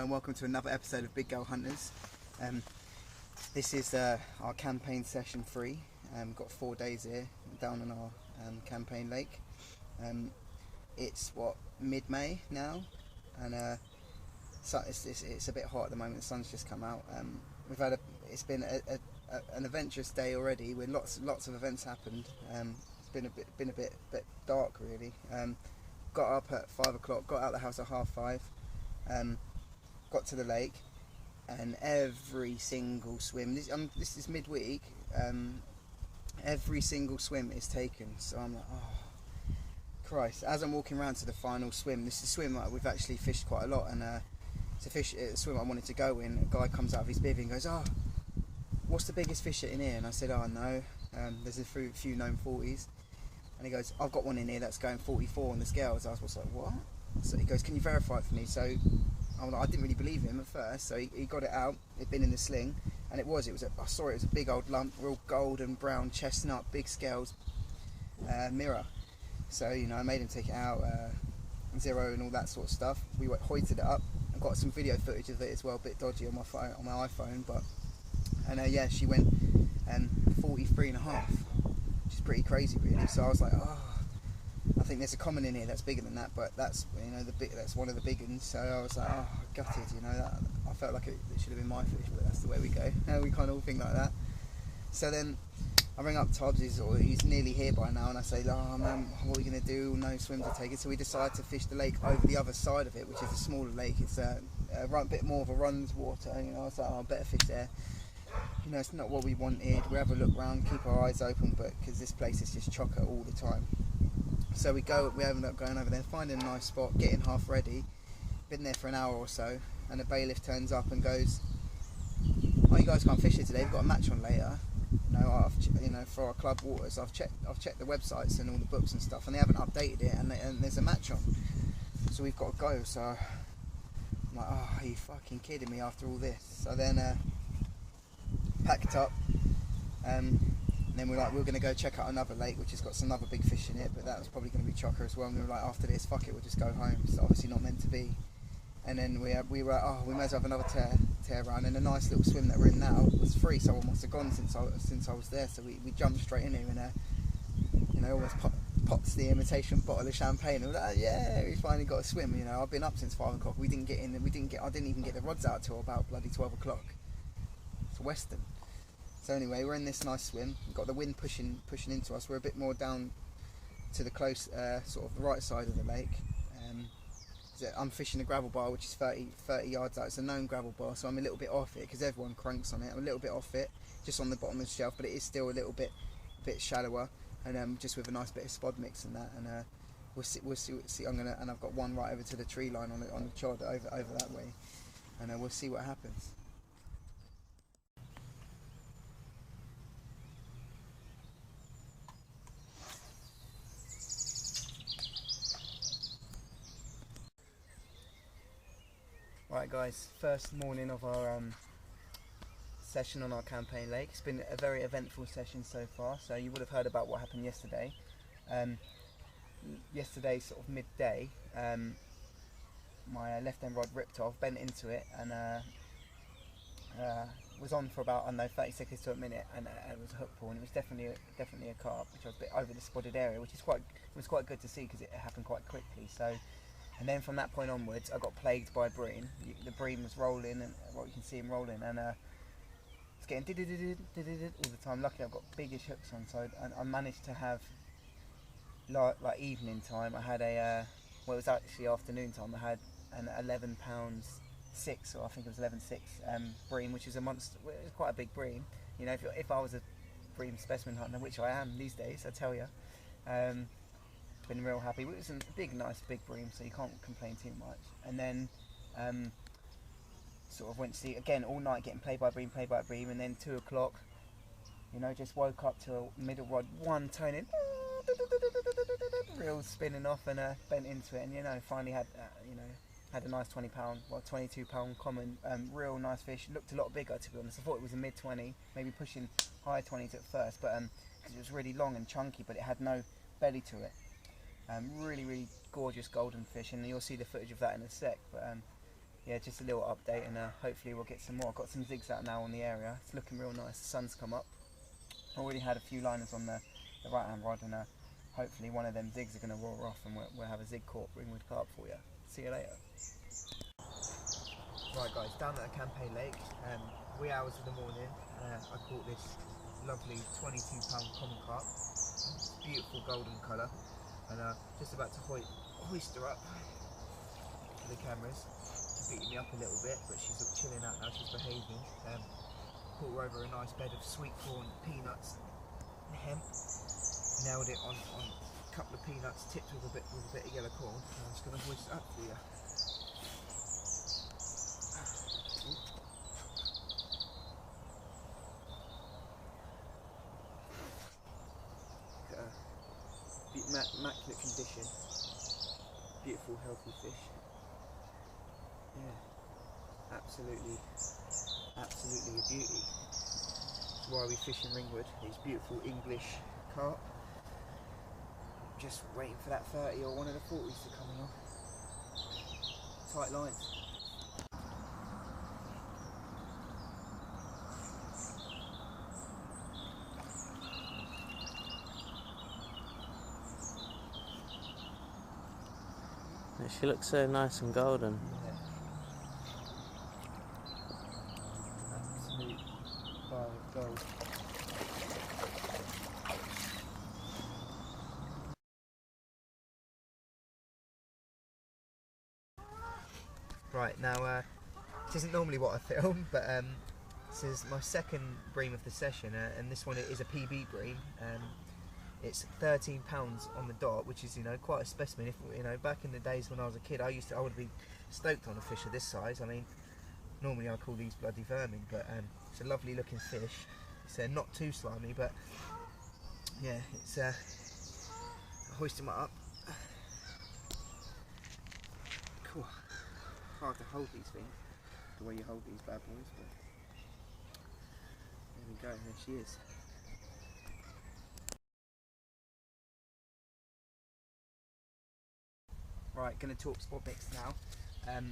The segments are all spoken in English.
and welcome to another episode of Big Girl Hunters. This is our campaign session 3. We've got 4 days here down on our campaign lake. It's mid-May now, and so it's a bit hot at the moment. The sun's just come out. It's been an adventurous day already, with lots of events happened. It's been a bit dark really. Got up at 5 o'clock, got out of the house at 5:30, got to the lake, and every single swim, this is midweek, every single swim is taken. So I'm like, oh Christ. As I'm walking around to the final swim, this is a swim that we've actually fished quite a lot, and it's a swim I wanted to go in. A guy comes out of his bivvy and goes, "Oh, what's the biggest fish in here?" And I said, "Oh no, there's a few known 40s." And he goes, "I've got one in here that's going 44 on the scales." I was like, "What?" So he goes, "Can you verify it for me?" So I didn't really believe him at first. So he got it out. It'd been in the sling, and I saw it was a big old lump, real golden brown chestnut, big scales, mirror. So I made him take it out, zero and all that sort of stuff. We hoisted it up. I got some video footage of it as well, a bit dodgy on my iPhone, and she went 43.5. Which is pretty crazy really. So I was like, I think there's a common in here that's bigger than that, but that's that's one of the big ones. So I was like, gutted, that I felt like it should have been my fish, but that's the way we go. We kind of all think like that. So then I ring up Tobbs, he's nearly here by now, and I say, "Oh man, what are we gonna do? No swim to take it." So we decide to fish the lake over the other side of it, which is a smaller lake. It's a bit more of a runs water. I was like, "Oh, better fish there." It's not what we wanted. We have a look around, keep our eyes open, but because this place is just chocker all the time. So we ended up going over there, finding a nice spot, getting half ready. Been there for an hour or so, and the bailiff turns up and goes, "Oh, you guys can't fish here today. We've got a match on later." For our club waters, I've checked the websites and all the books and stuff, and they haven't updated it, and there's a match on. So we've got to go. So I'm like, "Oh, are you fucking kidding me?" After all this, so then packed up, and then we're going to go check out another lake which has got some other big fish in it, but that was probably going to be chocker as well. And we were like, after this, fuck it, we'll just go home. It's obviously not meant to be. And then we were we may as well have another tear run, and a nice little swim that we're in now was free, so I must have gone since I was there. So we jumped straight in here, and almost pots the imitation bottle of champagne, and we're like, yeah, we finally got a swim. I've been up since 5 o'clock. I didn't even get the rods out till about bloody 12 o'clock. It's Western. So anyway, we're in this nice swim. We've got the wind pushing into us. We're a bit more down to the close, sort of the right side of the lake. I'm fishing a gravel bar, which is 30 yards out. It's a known gravel bar, so I'm a little bit off it because everyone cranks on it. I'm a little bit off it, just on the bottom of the shelf, but it is still a bit shallower, and just with a nice bit of spod mix and that. And we'll see. And I've got one right over to the tree line on the chod over that way, and we'll see what happens. Right guys, first morning of our session on our campaign lake. It's been a very eventful session so far, so you would have heard about what happened yesterday. Yesterday, sort of midday, my left end rod ripped off, bent into it, and was on for about, 30 seconds to a minute, and it was a hook pull, and it was definitely a carp, which was a bit over the spotted area, which was quite good to see because it happened quite quickly. So. And then from that point onwards, I got plagued by bream. The bream was rolling, and you can see him rolling, and it's getting all the time. Luckily, I've got biggish hooks on, so I managed to have like evening time. I had it was actually afternoon time. I had an 11 pounds 6, or I think it was 11.6 bream, which is a monster. It was quite a big bream. If I was a bream specimen hunter, which I am these days, I tell you. Been real happy. It was a nice big bream, so you can't complain too much. And then sort of went to sleep again all night, getting played by bream, and then 2 o'clock, just woke up to a middle rod, one toning, reel spinning off, and bent into it, and finally had a nice 22 pound common, real nice fish. Looked a lot bigger, to be honest. I thought it was a mid 20, maybe pushing high 20s at first, but because it was really long and chunky, but it had no belly to it. Really gorgeous golden fish, and you'll see the footage of that in a sec. But yeah, just a little update, and hopefully we'll get some more. I've got some zigs out now on the area. It's looking real nice. The sun's come up. Already had a few liners on the right hand rod, and hopefully one of them zigs are going to roar off, and we'll have a zig caught ringwood carp for you. See you later. Right guys, down at the Campaign Lake, wee hours of the morning, I caught this lovely 22-pound common carp, beautiful golden colour, and just about to hoist her up for the cameras. She's beating me up a little bit, but she's chilling out now, she's behaving. Caught her over a nice bed of sweet corn, peanuts and hemp. Nailed it on a couple of peanuts, tipped with a bit of yellow corn, and I'm just going to hoist it up for you. Immaculate condition, beautiful healthy fish. Yeah, absolutely a beauty. That's why we fish in Ringwood, these beautiful English carp. Just waiting for that 30 or one of the 40s to come along. Tight lines. She looks so nice and golden. Yeah. Absolute bar of gold. Right, now this isn't normally what I film, but this is my second bream of the session, and this one is a PB bream. It's 13 pounds on the dot, which is, you know, quite a specimen. If you know, back in the days when I was a kid, I would be stoked on a fish of this size. I mean, normally I call these bloody vermin, but it's a lovely looking fish. It's not too slimy, but yeah, it's I hoist him up. Cool. Hard to hold these things, the way you hold these bad boys, but there we go. There she is. Right, going to talk spot mix now. A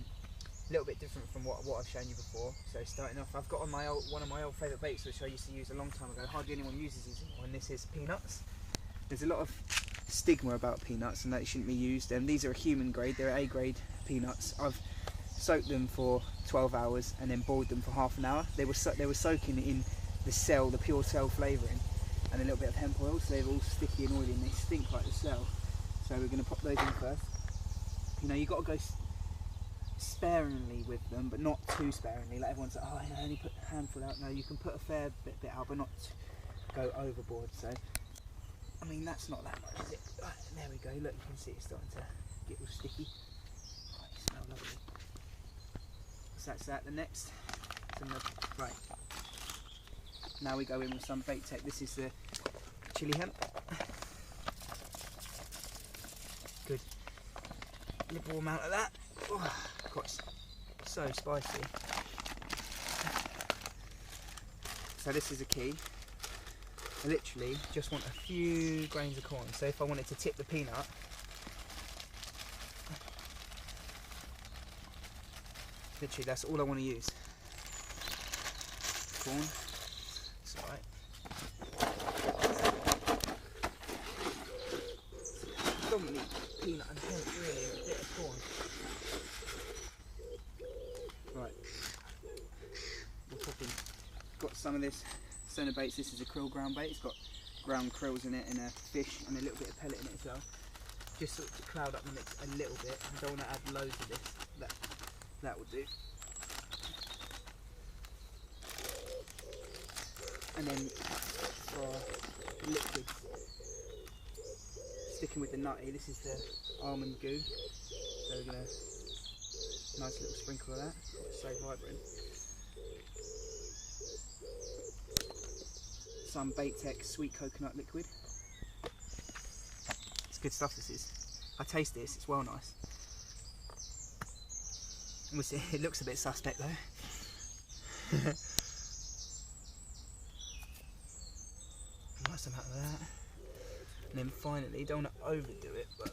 little bit different from what I've shown you before. So starting off, I've got on my one of my old favourite baits, which I used to use a long time ago. Hardly anyone uses these anymore, and this is peanuts. There's a lot of stigma about peanuts and that they shouldn't be used. And these are a human grade, they're A grade peanuts. I've soaked them for 12 hours and then boiled them for half an hour. They were soaking in the pure cell flavouring, and a little bit of hemp oil, so they're all sticky and oily and they stink like the cell. So we're going to pop those in first. You know, you've got to go sparingly with them, but not too sparingly. Like everyone's like, oh, I only put a handful out. No, you can put a fair bit out, but not go overboard. So, I mean, that's not that much, is it? Right, there we go. Look, you can see it's starting to get all sticky. Right, you smell lovely. So that's that. The next, right. Now we go in with some bait tech. This is the chili hemp. Good. Liberal amount of that. Oh, quite so spicy. So this is a key. I literally just want a few grains of corn. So if I wanted to tip the peanut, literally that's all I want to use. Corn. It's alright. Predominantly peanut and hemp, really, a bit of corn. Right, we'll pop in. Got some of this center baits. This is a krill ground bait. It's got ground krills in it and a fish and a little bit of pellet in it as well. Just sort of to cloud up the mix a little bit. I don't want to add loads of this. That will do. And then for liquids, sticking with the nutty, this is the almond goo. So we're going to nice little sprinkle of that. It's so vibrant. Some Bait Tech sweet coconut liquid. It's good stuff, this is. I taste this, it's well nice. Obviously it looks a bit suspect though. Nice amount of that. And then finally, don't want to overdo it, but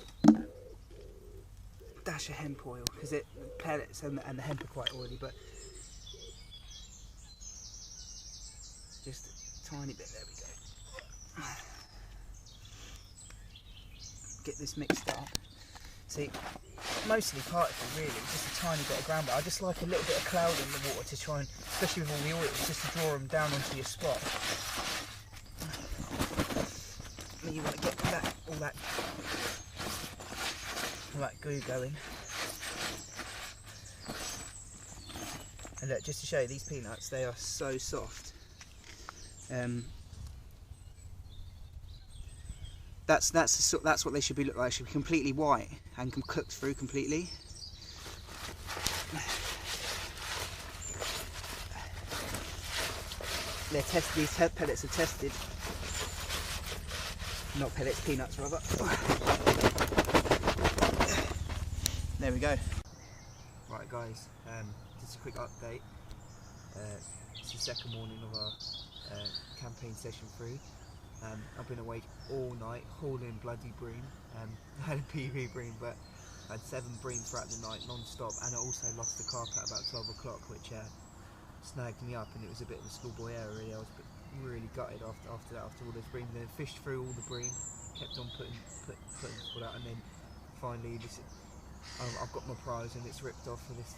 dash of hemp oil because the pellets and the hemp are quite oily, but just a tiny bit. There we go. Get this mixed up. See, mostly particle really, just a tiny bit of groundwater. I just like a little bit of cloud in the water to try and, especially with all the oils, just to draw them down onto your spot. And you want to get all that goo going. And look, just to show you, these peanuts, they are so soft. That's what they should be look like. They should be completely white and cooked through completely. They're tested. These pellets are tested. Not pellets, peanuts rather. There we go. Right guys, just a quick update. It's the second morning of our campaign session 3. I've been awake all night, hauling bloody bream. I had a PV bream, but I had 7 bream throughout the night non-stop, and I also lost the carp at about 12 o'clock, which snagged me up, and it was a bit of a schoolboy error really. I was really gutted after that, after all this bream. Then fished through all the bream, kept on putting all out, and then finally I've got my prize and it's ripped off for this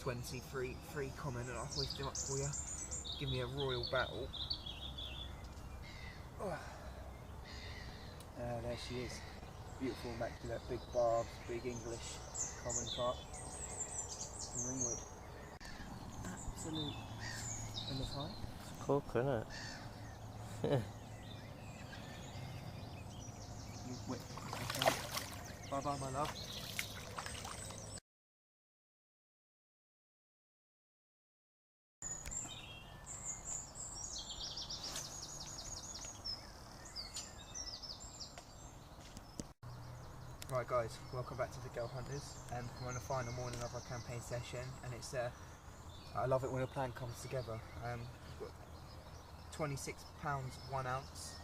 23 common, and I'll hoist him up for you. Give me a royal battle. Oh. There she is. Beautiful, immaculate, big barb, big English common carp from Ringwood. Absolute. And the high. It's a corker, isn't it? Okay. Bye bye, my love. Right guys, welcome back to the Girl Hunters. We're on the final morning of our campaign session, and it's I love it when a plan comes together. We've got 26 pounds 1 ounce,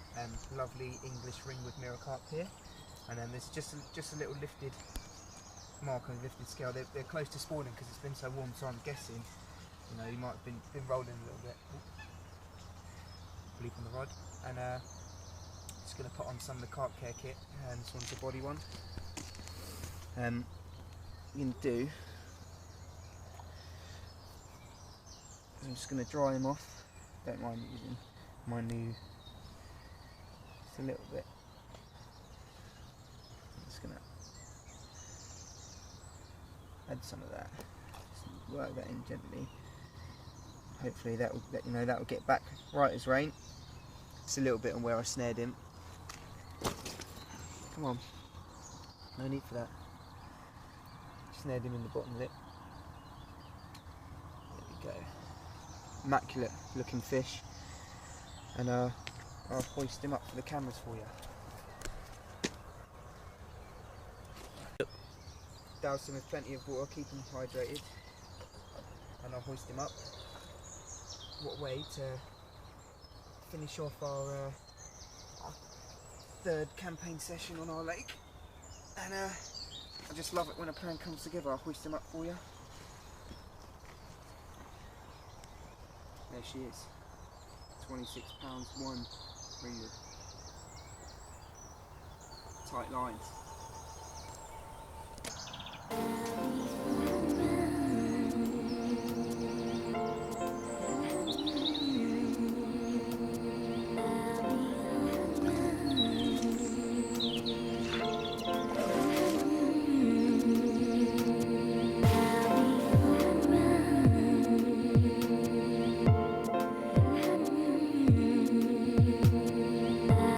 lovely English Ringwood mirror carp here, and then there's just a little lifted mark on the lifted scale. They're close to spawning because it's been so warm, so I'm guessing, you know, you might have been rolling a little bit. Bleep on the rod, and just going to put on some of the carp care kit, and this one's the body one. You can do. I'm just going to dry him off. Don't mind using my new. Just a little bit. I'm just going to add some of that. Just work that in gently. Hopefully that will get back right as rain. Just a little bit on where I snared him. Come on. No need for that. Snared him in the bottom lip. There we go. Immaculate looking fish. And I'll hoist him up for the cameras for you. Douse him with plenty of water, keep him hydrated. And I'll hoist him up. What a way to finish off our 3rd campaign session on our lake. And I just love it when a plan comes together. I'll hoist him up for you. There she is. 26 pounds 1 Ringwood. Tight lines.